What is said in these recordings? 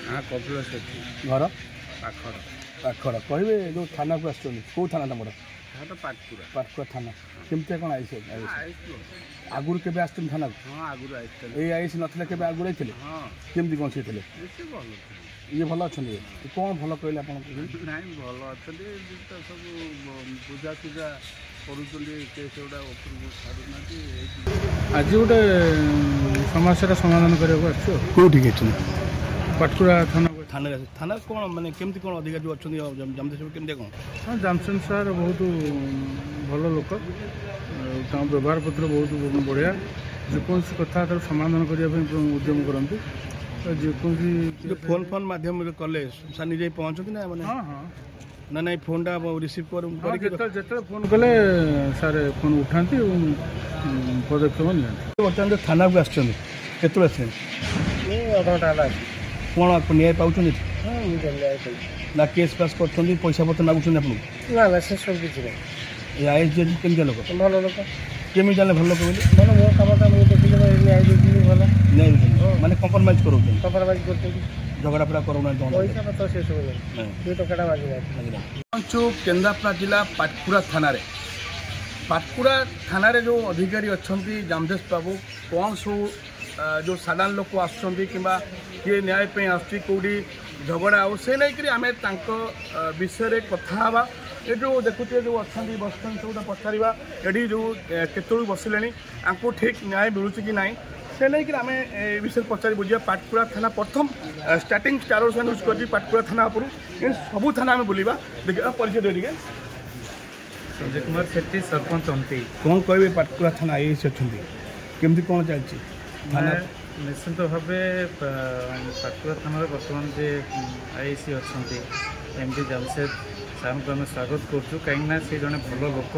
हाँ कपिल सेठी घर पाखर पाखर कहे जो थाना को आस कौ थाना तुम तो पाटपुरा पाटकुरा थाना केमती कौन आगुरी के थाना हाँ आगुरी आइसले ये आईसी नथिले केबे आगुरी आइथिले हाँ केमती कौन सी थे बेसी भल ये भल अच्छा कौन भल कहले आप नाई भल अच्छा तो सब पूजा पूजा करुँचा उपरको छाड़ूना आज गोटे समस्या समाधान करने कौटी पाटकुरा थाना थाना थाना कौन माने केमती कौन अधिकारी जो अच्छा जामदेव केमती कौन हाँ जामचंद सार बहुत भल लोक व्यवहार पत्र बहुत बढ़िया जेकोसी कथा समाधान करने उद्यम करती जेकोसी फोन फोन माध्यम कले सार निजे पहुँचती ना मैंने हाँ हाँ ना ना फोन टा रिसीव कर फोन कले सार फोन उठाती पदक्षेप नि बर्तमान जो थाना को आसते कौन आप न्याय पाँच ना केस पास कर पैसा पत्र मागुन आप ना से सब किसी नहीं आईएस जी केमी लोक भल लोक केमी जाने भल लोक बोली भल मो काम देखिए न्याय देती भल न्याय माने कम्प्रोमाइज करो कम्प्रोमाइज करते झगड़ा फड़ा करोना पैसा पत्र से सब नहीं टका मांगी केन्द्रापड़ा जिला पाटकुरा थाना पाटकुरा थाना जो अधिकारी अच्छा जामदेव बाबू कौन सब जो साधारण लोक आसुँच कि किए न्याय कौटी झगड़ा आउ से नहीं आम विषय कथा ये जो देखुए जो अच्छा बस सब पचारा ये जो केतु बसिले आपको ठीक न्याय मिलूँ कि ना से नहीं आम विषय पचारि बुझा पाटकुरा थाना प्रथम स्टार्टिंग स्टार यूज कर पाटकुरा थाना उपर सबू थाना आम बुलवा देखिए परिचय दे टे संजय कुमार सेठी सरपंच अंति कौन कहे पाटकुरा थाना आईएस अच्छा केमती कौन चलती थाना निश्चित भाव पाटकुरा थाना बर्तमान जे आईसी अच्छा एमडी जमशेद सार को आम स्वागत करूँ कहीं से जड़े भल लोक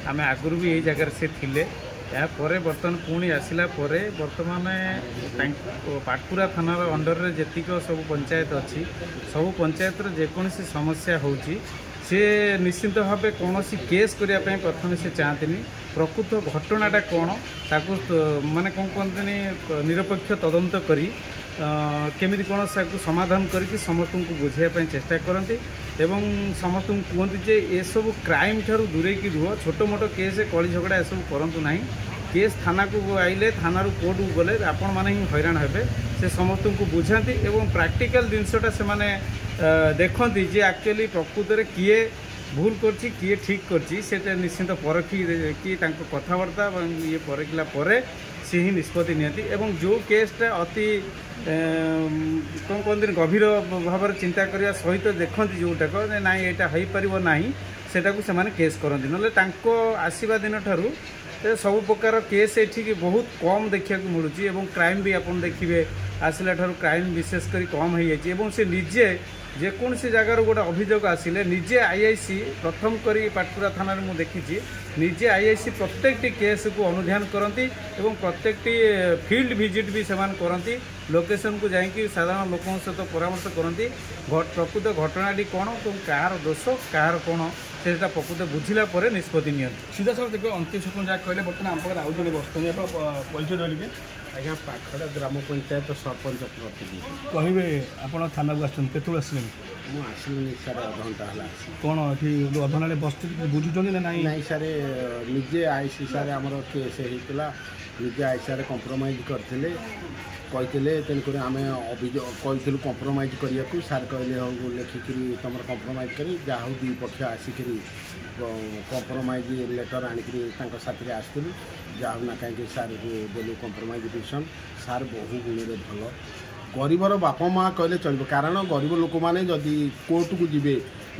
आम आगुरी भी यही जगार से थिले यापर बर्तमान पुणी आसला बर्तमान पाटकुरा थाना अंडर में जीक सब पंचायत अच्छी सब पंचायत जेकोसी समस्या हो सी निश्चित भाव कौन केस करने प्रथम से चाहती प्रकृत घटनाटा कौन ताकू माने कौन कहते निरपेक्ष तदंत करी केमिति कौन से समाधान करके समस्त को बुझाई चेष्टा करती एवं समस्त को कहते जे ये सब क्राइम ठारू दूरे की रुह छोट मोट केस कली झगड़ा ये सब करूँ ना केस थाना को आइले थाना कोर्ट को गले आपण मैंने ही हैरान हे से समस्त को बुझाती एवं प्राक्टिकल जिनसटा से देखती जे एक्चुअली प्रकृत में किए भूल करछि किए ठीक करछि सेटा निश्चित परखी कि कथबार्ता ये परखिला सी ही निष्पत्ति नियंती एवं जो केसटा अति कौन कहते गभीर भाव चिंता करने सहित देखती जोटाक ना यहाँ हो पार ना सेटा से केस करती ना आसवा दिन ठारू सब प्रकार केस एठी बहुत कम देखा मिलूँ क्राइम भी आप देखिए आसला ठारू क्राइम विशेषकर कम हो जाए से निजे जेकोसी जगार गोटे अभियोग आसिले निजे आईआईसी प्रथम करी पाटकुरा थाना मुझे देखी निजे आईआईसी प्रत्येकटी केस को अनुध्यान करती एवं प्रत्येकटी फील्ड विजिट भी से करती लोकेशन को जाकि साधारण लोकों सहित परामर्श करती प्रकृत घटनाटी कौन कहार दोष कहार कौन से प्रकृत बुझिला निष्पत्ति नि सीधा सर देखो अंतिम सरपंच जहाँ कहले बर्तमान आम पाखे आउ जड़े बसते परिचय देंगे आज्ञा पाखर ग्राम पंचायत सरपंच प्रतिनिधि कहे आप थाना को आसते आसले मुझे सारे अधघंटा है कौन ये अधना बस बुझुं ना ना सारे निजे आईसी सारे आमर केस होता निजे आई सारे कंप्रोमाइज करते कहते तेणुक आम अभियोग कहूँ कंप्रोमाइज करने को सार कहले हो लिखिकी तुम कंप्रोमाइज कर जहाँ हूँ दुई पक्ष आसिक कंप्रोमाइज लेटर आनिकी साथी आसलु जहाँ ना कहीं सार को देलु कंप्रोमाइज डिसीजन सार बहु गुण भल गरीबर बापा माँ कहले चलो कारण गरीब लोक मैंने जदि कोर्ट को जी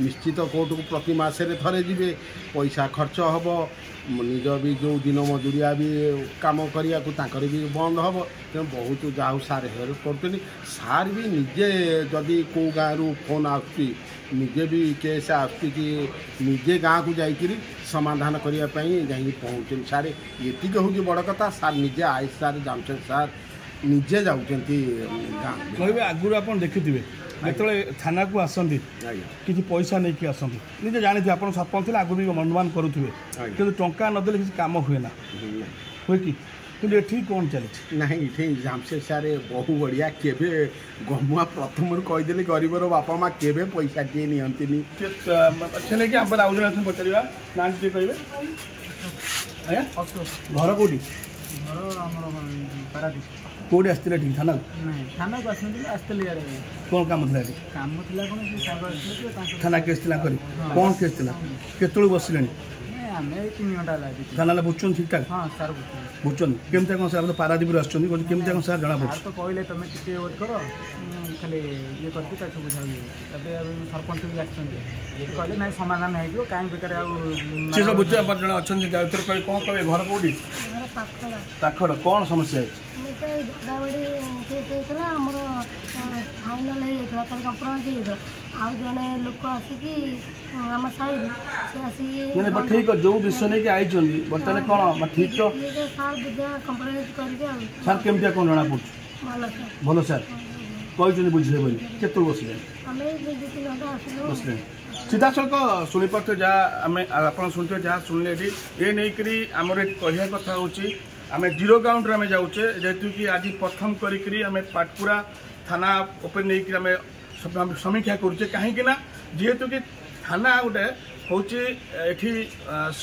निश्चित कोर्ट को प्रति मसरे थे जी पैसा खर्च हम निज भी जो दिन मजूरिया भी कम करने भी बंद हम तेणु बहुत जहाँ सार हेल्प करते सार भी निजे जदि कौ गाँव फोन आजे भी केस आसुच्ची कि निजे गाँव को जाकि समाधान करने जा पहुँचे सारे ये हूँ बड़ कथा सार निजे आई सार जामचंद सार निजे जाऊँगी गाँव कहे आगुरी आप देखिए जो थाना को आसती कि पैसा नहीं कि आसती निजे जानी आप सरपंच आगुरी अनुमान करुवे कि टंका नदेले किसी काम हुए ना हुए कि କିନ୍ତୁ ଏଠି କ'ଣ ଚାଲିଛି? ନାହିଁ ଏଠି ଜାମସେଦ ସାର୍ ବହୁ ବଢ଼ିଆ କେବେ ଗମୁଆ ପ୍ରଥମରୁ କହିଦେଲେ ଗରିବର ବାପା ମା କେବେ ପଇସାଟିଏ ନିଅନ୍ତିନି। ସେ ନେଇକି ଆମର ଆଉ ଜଣେ ଅଛନ୍ତି ପଚାରିବା ନା ଟିକେ କହିବେ। ଆଜ୍ଞା ଘର କେଉଁଠି? ଘର ଆମର ପାରାଦୀପ। କେଉଁଠି ଆସିଥିଲେ ଏଠି ଥାନାକୁ? ନାଇଁ ଥାନାକୁ ଆସିନଥିଲି, ଆସିଥିଲି ଇଆଡ଼େ। କ'ଣ କାମ ଥିଲା ଏଠି? କାମ ଥିଲା କ'ଣ ସେ ସାଙ୍ଗ ଆସିଥିଲେ ତାଙ୍କ ଥାନା କେସ୍ ଥିଲା କରି କ'ଣ କେସ୍ ଥିଲା? କେତେବେଳକୁ ବସିଲେଣି? ଆମେ 3 ଘଣ୍ଟା ହେଲା ଥାନାରେ ବୁଝୁଛନ୍ତି ଠିକ୍ ଠାକ୍? ହଁ ସାର୍ ବୁଝୁଛନ୍ତି। ବୁଝୁଛନ୍ତି କେମିତି କ'ଣ ସାର୍? ଆମେ ତ ପାରାଦୀପରୁ ଆସୁଛନ୍ତି କେମିତି କ'ଣ ସାର୍ ଜଣାପଡ଼ୁଛି? ସାର୍ ତ କହିଲେ ତମେ ଟିକେ ୱେଟ୍ କର, ଖାଲି ଇଏ କରିକି ତାକୁ ବୁଝାବୁଝି। ତାପରେ ସରପଞ୍ଚ ବି ଆସିଛନ୍ତି, କହିଲେ ନାଇଁ ସମାଧାନ ହେଇଯିବ, କାହିଁ ବେକାର ଆଉ। ସେ ସବୁ ବୁଝିବା ପରେ ଜଣେ ଅଛନ୍ତି ଭିତରେ କହିବେ କ'ଣ କହିବେ? ଘର କେଉଁଠି? ପାଖଡ଼। କ'ଣ ସମସ୍ୟା ହେଇଛି? ଝଗଡ଼ାବାଡ଼ି କେସ୍ ହେଇଥିଲା, ଆମର ଫାଇନାଲ୍ ହେଇଯାଇଥିଲା, ତାର କମ୍ପ୍ରମାଇଜ୍ ହେଇଯାଇଥିଲା। ଆଉ ଜଣେ ଲୋକ ଆସିକି ଆମ ସାହିରୁ ସେ ଆସିକି ଠିକ୍ ଯେଉଁ ବିଷୟ ନେଇକି ଆଇଛନ୍ତି ବର୍ତ୍ତମାନ କ'ଣ ଠିକ୍ ତ ସାର୍ ବୁଝା କମ୍ପ୍ରମାଇଜ୍ କରିବେ ଆଉ। ସାର୍ କେମିତିଆ କ'ଣ ଜଣାପଡ଼ୁଛି? ଭଲ ସାର୍। ଭଲ ସାର୍ କହିଛନ୍ତି ବୁଝିବେ ବୋଲି। କେତେବେଳେ ବସିଲେଣି? ଆମେ 2-3 ଘଣ୍ଟା ଆସିଲୁ। ବସିଲେଣି ସିଧାସଳଖ ଶୁଣିପାରୁଥିବେ ଯାହା ଆମେ ଆପଣ ଶୁଣିଥିବେ ଯାହା ଶୁଣିଲେ ଏଠି ଏ ନେଇକରି ଆମର ଏଠି କହିବା କଥା ହେଉଛି ଆମେ ଜିରୋ ଗ୍ରାଉଣ୍ଡରେ ଆମେ ଯାଉଛେ, ଯେହେତୁ କି ଆଜି ପ୍ରଥମ କରିକିରି ଆମେ ପାଟକୁରା ଥାନା ଉପରେ ନେଇକରି ଆମେ ସମୀକ୍ଷା କରୁଛେ। କାହିଁକି ନା ଯେହେତୁ କି ଥାନା ଗୋଟେ ହେଉଛି ଏଠି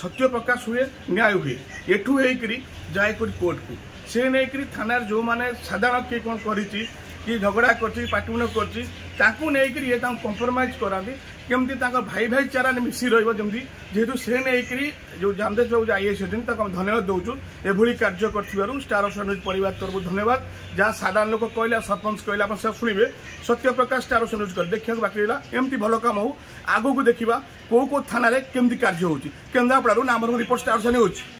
ସତ୍ୟ ପ୍ରକାଶ ହୁଏ, ନ୍ୟାୟ ହୁଏ। ଏଠୁ ହେଇକରି ଯାଇକରି କୋର୍ଟକୁ ସେ ନେଇକରି ଥାନାରେ ଯେଉଁମାନେ ସାଧାରଣ କିଏ କ'ଣ କରିଛି, କି ଝଗଡ଼ା କରିଛି, ପାଟିମୁଣ୍ଡ କରିଛି, ତାଙ୍କୁ ନେଇକରି ଇଏ ତାଙ୍କୁ କମ୍ପ୍ରମାଇଜ୍ କରାନ୍ତି କେମିତି ତାଙ୍କ ଭାଇ ଭାଇଚାରାରେ ମିଶି ରହିବ ଯେମିତି। ଯେହେତୁ ସେ ନେଇକରି ଯେଉଁ ଜାମଦେବ ବାବୁ ଆଇଏଏସ୍ ଅଛନ୍ତି ତାକୁ ଆମେ ଧନ୍ୟବାଦ ଦେଉଛୁ ଏଭଳି କାର୍ଯ୍ୟ କରିଥିବାରୁ। ଷ୍ଟାର ଅଫ୍ ନ୍ୟୁଜ୍ ପରିବାର ତରଫରୁ ଧନ୍ୟବାଦ। ଯାହା ସାଧାରଣ ଲୋକ କହିଲେ, ସରପଞ୍ଚ କହିଲେ, ଆପଣ ସେ ଶୁଣିବେ ସତ୍ୟପ୍ରକାଶ ଷ୍ଟାର ଅଫ୍ ନ୍ୟୁଜ୍ କରି ଦେଖିବାକୁ ବାକି ରହିଲା। ଏମିତି ଭଲ କାମ ହଉ, ଆଗକୁ ଦେଖିବା କେଉଁ ଥାନାରେ କେମିତି କାର୍ଯ୍ୟ ହେଉଛି। କେନ୍ଦ୍ରାପଡ଼ାରୁ ନା ଆମର ରିପୋର୍ଟ ଷ୍ଟାର ଅଫ୍ ନ୍ୟୁଜ୍।